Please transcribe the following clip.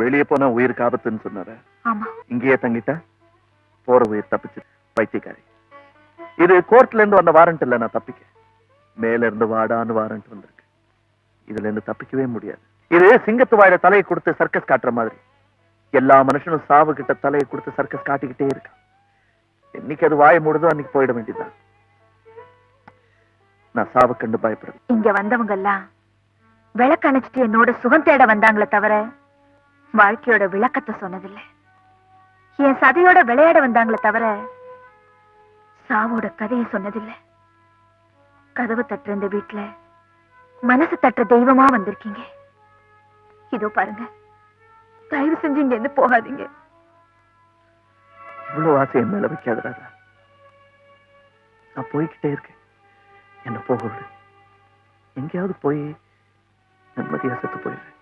வெளியே போனா உயிருக்கு ஆபத்துன்னு சொன்னார. ஆமா. இங்கேயே தங்கிட்டா போற உயிர் தப்பிச்சு. பைத்தியக்காரி. இது கோர்ட்ல இருந்து வந்த வாரண்ட் இல்ல, நான் தப்பிக்க மேல இருந்து வாடான்னு வாரண்ட் வந்திருக்கு. இதுல இருந்து தப்பிக்கவே முடியாது. இது சிங்கத்து வாயில தலையை கொடுத்து சர்க்கஸ் காட்டுற மாதிரி. எல்லா மனுஷனும் சாவு கிட்ட தலையை கொடுத்து சர்க்கஸ் காட்டிக்கிட்டே இருக்க. இன்னைக்கு அது வாய மூடுதோ அன்னைக்கு போயிட வேண்டியதுதான். நான் சாவு கண்டு பயப்படுறேன். இங்க வந்தவங்க எல்லாம் விளக்கு அணைச்சிட்டு என்னோட சுகம் தேட வந்தாங்களே தவிர வாழ்க்கையோட விளக்கத்தை சொன்னதில்லை. என் சதையோட விளையாட வந்தாங்களே தவிர சாவோட கதையை சொன்னதில்லை. கதவு தட்டுற இந்த வீட்டுல மனசு தட்டுற தெய்வமா வந்திருக்கீங்க. இதோ பாருங்க, தயவு செஞ்சு இங்க இருந்து போகாதீங்க. இவ்வளவு ஆசை என் மேல வைக்காத ராதா. நான் போய்கிட்டே இருக்கேன். என்ன போக விடு. எங்கேயாவது போய் நிம்மதியா செத்து போயிடுறேன்.